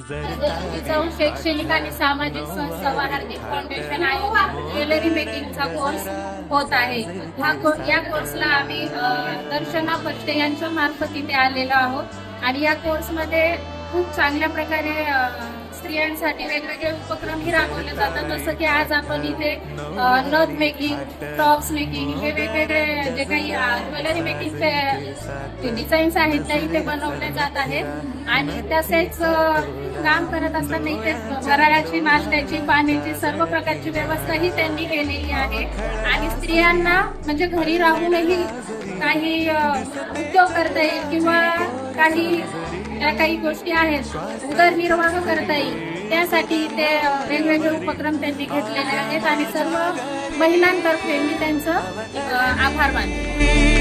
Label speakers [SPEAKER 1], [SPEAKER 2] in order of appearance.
[SPEAKER 1] जिजाऊ शैक्षणिक आणि सामाजिक संस्था व हार्दिक फाउंडेशन आयोजित ज्वेलरी मेकिंगचा कोर्स होत आहे। या कोर्सला आम्ही दर्शना पट्टे यांच्या मार्फत इथे आलेलो आहोत आणि या कोर्समध्ये खूप चांगल्या प्रकारे स्त्रियांसाठी वेगवेगळे उपक्रमही राबवले जातात। जसं की आज आपण इथे नथ मेकिंग, टॉप्स मेकिंग हे वेगवेगळे जे काही ज्वेलरी मेकिंगचे डिझाईन्स आहेत त्या इथे बनवले जात आहेत आणि तसेच काम करत असताना इथे घराची, नाश्त्याची, पाण्याची सर्व प्रकारची व्यवस्थाही त्यांनी केलेली आहे आणि स्त्रियांना म्हणजे घरी राहूनही काही उद्योग करता येईल किंवा काही गोष्टी आहेत उदरनिर्वाह करता येईल त्यासाठी ते वेगवेगळे उपक्रम त्यांनी घेतलेले आहेत आणि सर्व महिलांतर्फे मी त्यांचं आभार मानते।